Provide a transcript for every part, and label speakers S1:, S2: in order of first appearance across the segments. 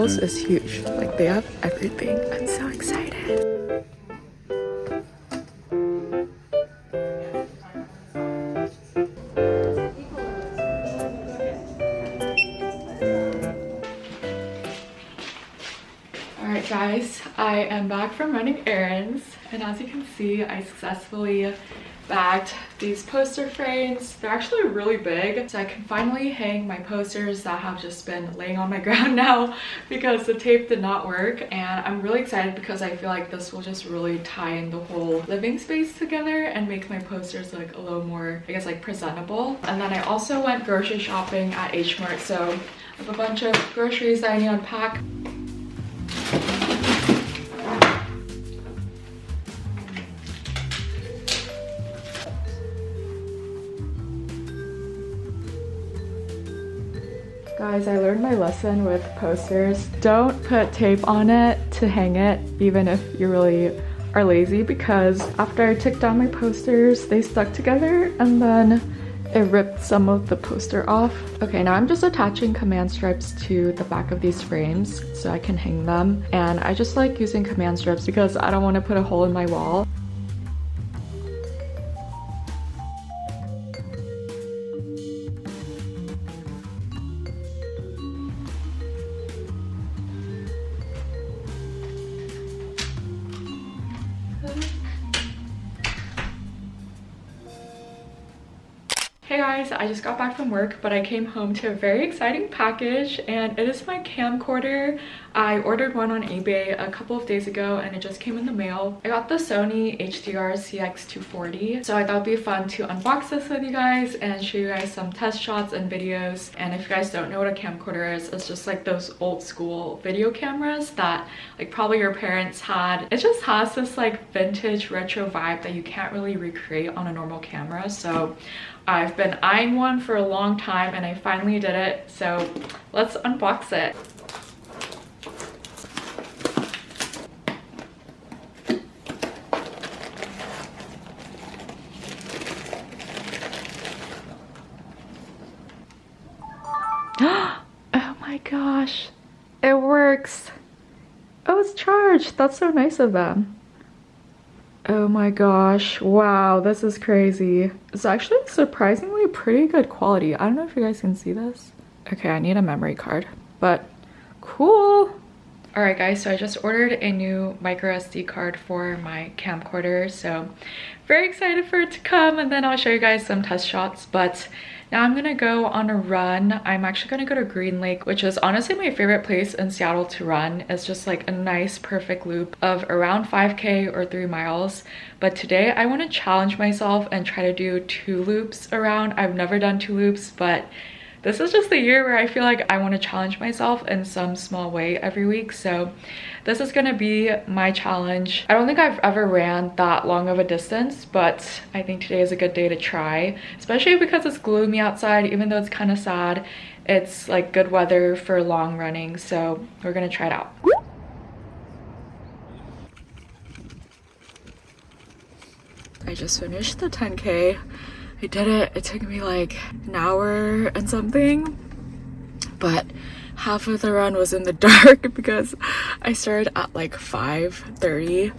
S1: Staples is huge. Like they have everything. I'm so excited. Alright guys, I am back from running errands, and as you can see, I successfully bagged these poster frames. They're actually really big, so I can finally hang my posters that have just been laying on my ground now because the tape did not work. And I'm really excited because I feel like this will just really tie in the whole living space together and make my posters look a little more, I guess, like presentable. And then I also went grocery shopping at H Mart, so I have a bunch of groceries that I need to unpack. Guys, I learned my lesson with posters. Don't put tape on it to hang it, even if you really are lazy, because after I took down my posters, they stuck together and then it ripped some of the poster off. Okay, now I'm just attaching command strips to the back of these frames so I can hang them. And I just like using command strips because I don't want to put a hole in my wall. Hey guys, I just got back from work, but I came home to a very exciting package, and it is my camcorder. I ordered one on eBay a couple of days ago and it just came in the mail. I got the Sony HDR CX240, so I thought it'd be fun to unbox this with you guys and show you guys some test shots and videos. And if you guys don't know what a camcorder is, it's just like those old school video cameras that like probably your parents had. It just has this like vintage retro vibe that you can't really recreate on a normal camera. So I've been eyeing one for a long time and I finally did it, so let's unbox it. Oh my gosh, it works. Oh, it's charged. That's so nice of them. Oh my gosh, wow, this is crazy. It's actually surprisingly pretty good quality. I don't know if you guys can see this. Okay, I need a memory card, but cool. All right guys, so I just ordered a new micro SD card for my camcorder, so very excited for it to come, and then I'll show you guys some test shots. But now I'm gonna go on a run. I'm actually gonna go to Green Lake, which is honestly my favorite place in Seattle to run. It's just like a nice perfect loop of around 5K or 3 miles. But today I want to challenge myself and try to do 2 loops around. I've never done 2 loops, but this is just the year where I feel like I want to challenge myself in some small way every week. So this is going to be my challenge. I don't think I've ever ran that long of a distance, but I think today is a good day to try, especially because it's gloomy outside. Even though it's kind of sad, it's like good weather for long running, so we're going to try it out. I just finished the 10K. I did it. It took me like an hour and something, but half of the run was in the dark because I started at like 5:30.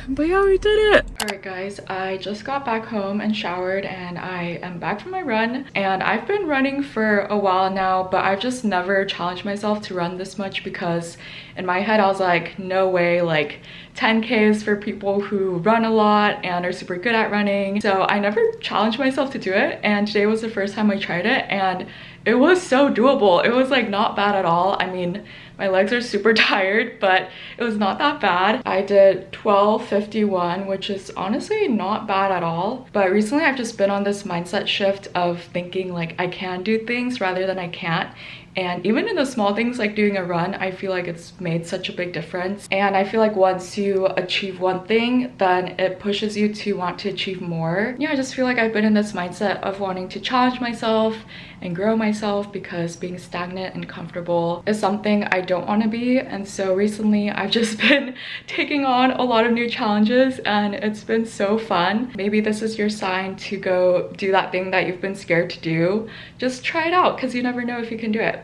S1: But yeah, we did it. All right guys, I just got back home and showered and I am back from my run, and I've been running for a while now, but I've just never challenged myself to run this much because in my head I was like, no way, like 10K is for people who run a lot and are super good at running. So I never challenged myself to do it, and today was the first time I tried it and it was so doable. It was like not bad at all. I mean, my legs are super tired, but it was not that bad. I did 12:51, which is honestly not bad at all. But recently I've just been on this mindset shift of thinking like I can do things rather than I can't. And even in the small things like doing a run, I feel like it's made such a big difference. And I feel like once you achieve one thing, then it pushes you to want to achieve more. Yeah, I just feel like I've been in this mindset of wanting to challenge myself and grow myself, because being stagnant and comfortable is something I don't want to be. And so recently I've just been taking on a lot of new challenges and it's been so fun. Maybe this is your sign to go do that thing that you've been scared to do. Just try it out, because you never know if you can do it.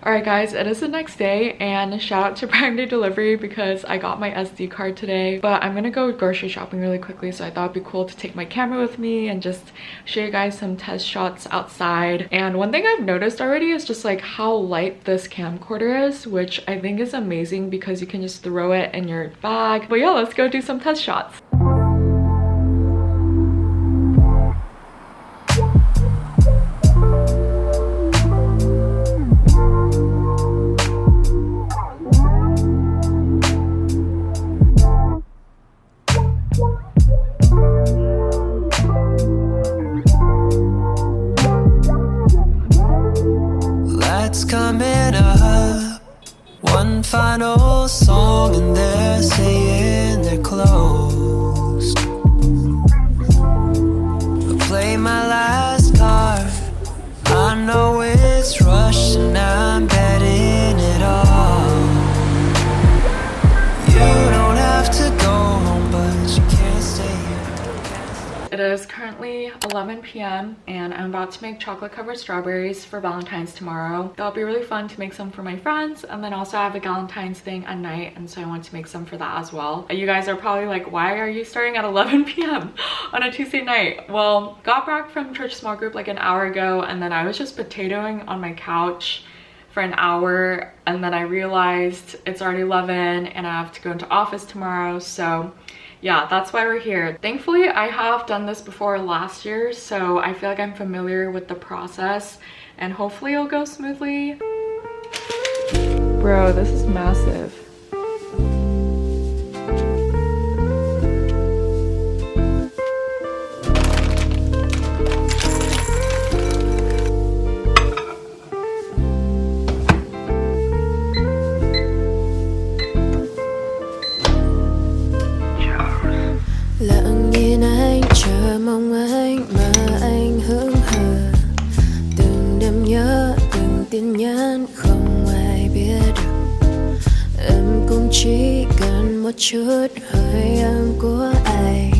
S1: Alright guys, it is the next day and shout out to Prime Day Delivery because I got my SD card today. But I'm gonna go grocery shopping really quickly, so I thought it'd be cool to take my camera with me and just show you guys some test shots outside. And one thing I've noticed already is just like how light this camcorder is, which I think is amazing because you can just throw it in your bag. But yeah, let's go do some test shots.
S2: Coming up, one final song and they're saying they're closed. I'll play my last card. I know it's rushed and I'm betting it all. You don't have to go home, but you can't stay here.
S1: It is currently 11 p.m. and I'm about to make chocolate covered strawberries for Valentine's tomorrow. That'll be really fun to make some for my friends, and then also I have a Valentine's thing at night, and so I want to make some for that as well. You guys are probably like, why are you starting at 11 p.m. on a Tuesday night? Well, got back from church small group like an hour ago, and then I was just potatoing on my couch for an hour, and then I realized it's already 11 and I have to go into office tomorrow, so yeah, that's why we're here. Thankfully, I have done this before last year, so I feel like I'm familiar with the process and hopefully it'll go smoothly. Bro, this is massive.
S3: Lặng nhìn anh chờ mong anh mà anh hững hờ. Từng đêm nhớ từng tin nhắn không ai biết được. Em cũng chỉ cần một chút hơi ấm của anh.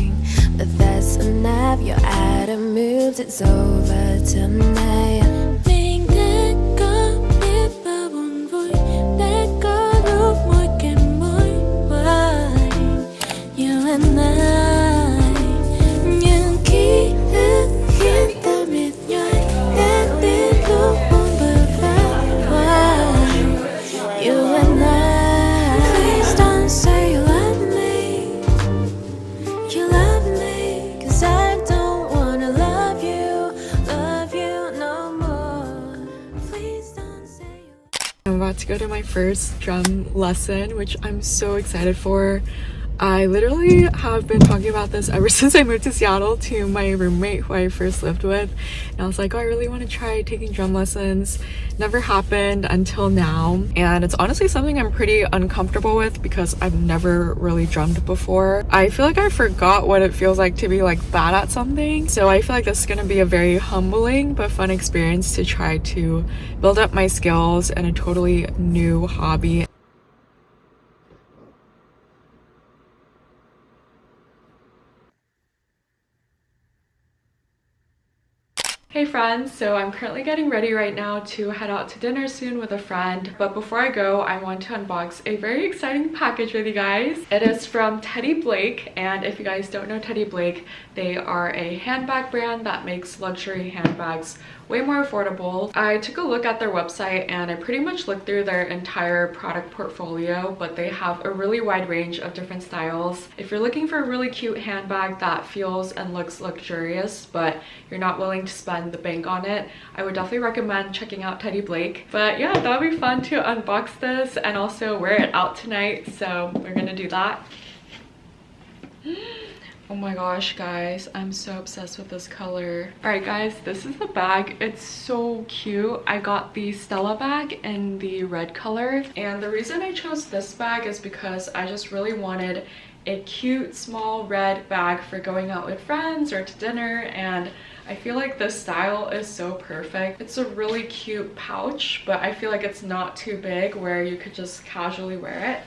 S3: But that's enough, your item moves, it's over tonight. Mình đã có biết bao buồn vui, đã có lúc môi kèm môi qua you and I.
S1: I'm about to go to my first drum lesson, which I'm so excited for. I literally have been talking about this ever since I moved to Seattle to my roommate who I first lived with. And I was like, oh, I really want to try taking drum lessons. Never happened until now. And it's honestly something I'm pretty uncomfortable with because I've never really drummed before. I feel like I forgot what it feels like to be like bad at something. So I feel like this is going to be a very humbling but fun experience to try to build up my skills in a totally new hobby. Hey friends, so I'm currently getting ready right now to head out to dinner soon with a friend, but before I go I want to unbox a very exciting package with you guys. It is from Teddy Blake, and if you guys don't know Teddy Blake, they are a handbag brand that makes luxury handbags way more affordable. I took a look at their website and I pretty much looked through their entire product portfolio, but they have a really wide range of different styles. If you're looking for a really cute handbag that feels and looks luxurious but you're not willing to spend the bank on it, I would definitely recommend checking out Teddy Blake. But yeah, that would be fun to unbox this and also wear it out tonight, so we're gonna do that. Oh my gosh, guys, I'm so obsessed with this color. All right, guys, this is the bag. It's so cute. I got the Stella bag in the red color, and the reason I chose this bag is because I just really wanted a cute small red bag for going out with friends or to dinner, and I feel like this style is so perfect. It's a really cute pouch, but I feel like it's not too big where you could just casually wear it.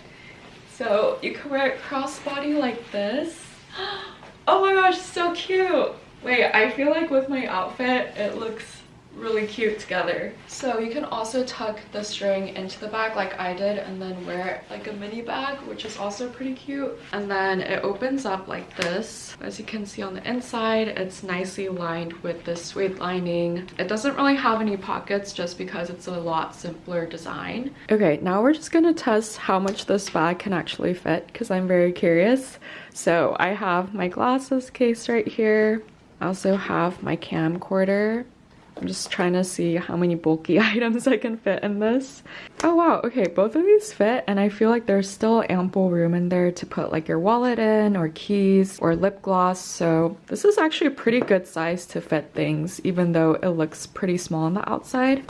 S1: So you can wear it crossbody like this. Oh my gosh, so cute. Wait, I feel like with my outfit, it looks really cute together. So you can also tuck the string into the bag like I did and then wear it like a mini bag, which is also pretty cute. And then it opens up like this. As you can see on the inside, it's nicely lined with this suede lining. It doesn't really have any pockets just because it's a lot simpler design. Okay, now we're just gonna test how much this bag can actually fit because I'm very curious. So I have my glasses case right here. I also have my camcorder. I'm just trying to see how many bulky items I can fit in this. Oh wow, okay, both of these fit and I feel like there's still ample room in there to put like your wallet in or keys or lip gloss. So this is actually a pretty good size to fit things even though it looks pretty small on the outside.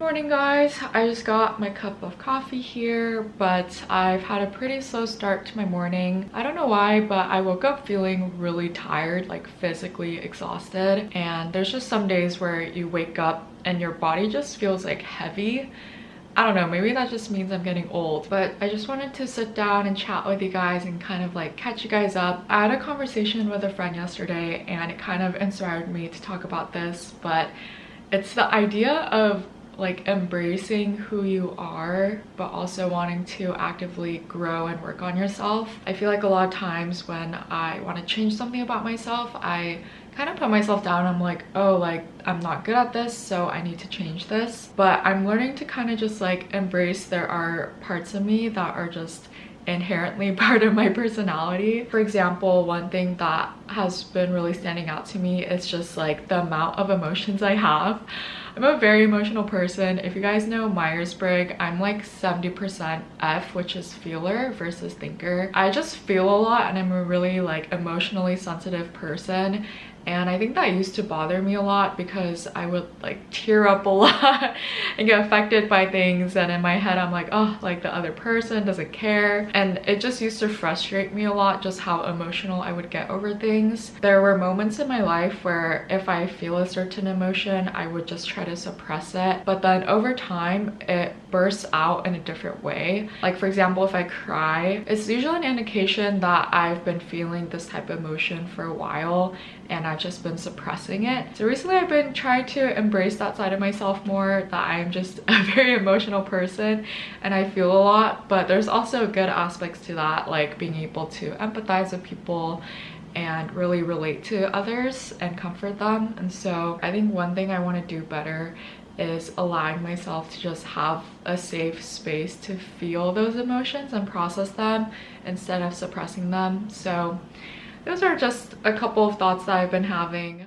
S1: Morning guys, I just got my cup of coffee here, but I've had a pretty slow start to my morning. I don't know why, but I woke up feeling really tired, like physically exhausted, and there's just some days where you wake up and your body just feels like heavy. I don't know, maybe that just means I'm getting old, but I just wanted to sit down and chat with you guys and kind of like catch you guys up. I had a conversation with a friend yesterday and it kind of inspired me to talk about this, but it's the idea of like embracing who you are but also wanting to actively grow and work on yourself. I feel like a lot of times when I want to change something about myself, I kind of put myself down. I'm like, oh, like I'm not good at this, so I need to change this. But I'm learning to kind of just like embrace there are parts of me that are just inherently part of my personality. For example, one thing that has been really standing out to me is just like the amount of emotions I have. I'm a very emotional person. If you guys know Myers-Briggs, I'm like 70% F, which is feeler versus thinker. I just feel a lot and I'm a really like emotionally sensitive person. And I think that used to bother me a lot because I would like tear up a lot and get affected by things, and in my head I'm like, oh, like the other person doesn't care. And it just used to frustrate me a lot just how emotional I would get over things. There were moments in my life where if I feel a certain emotion, I would just try to suppress it, but then over time it bursts out in a different way. Like for example, if I cry, it's usually an indication that I've been feeling this type of emotion for a while and I've just been suppressing it. So recently I've been trying to embrace that side of myself more, that I'm just a very emotional person and I feel a lot, but there's also good aspects to that, like being able to empathize with people and really relate to others and comfort them. And so I think one thing I want to do better is allowing myself to just have a safe space to feel those emotions and process them instead of suppressing them. So those are just a couple of thoughts that I've been having.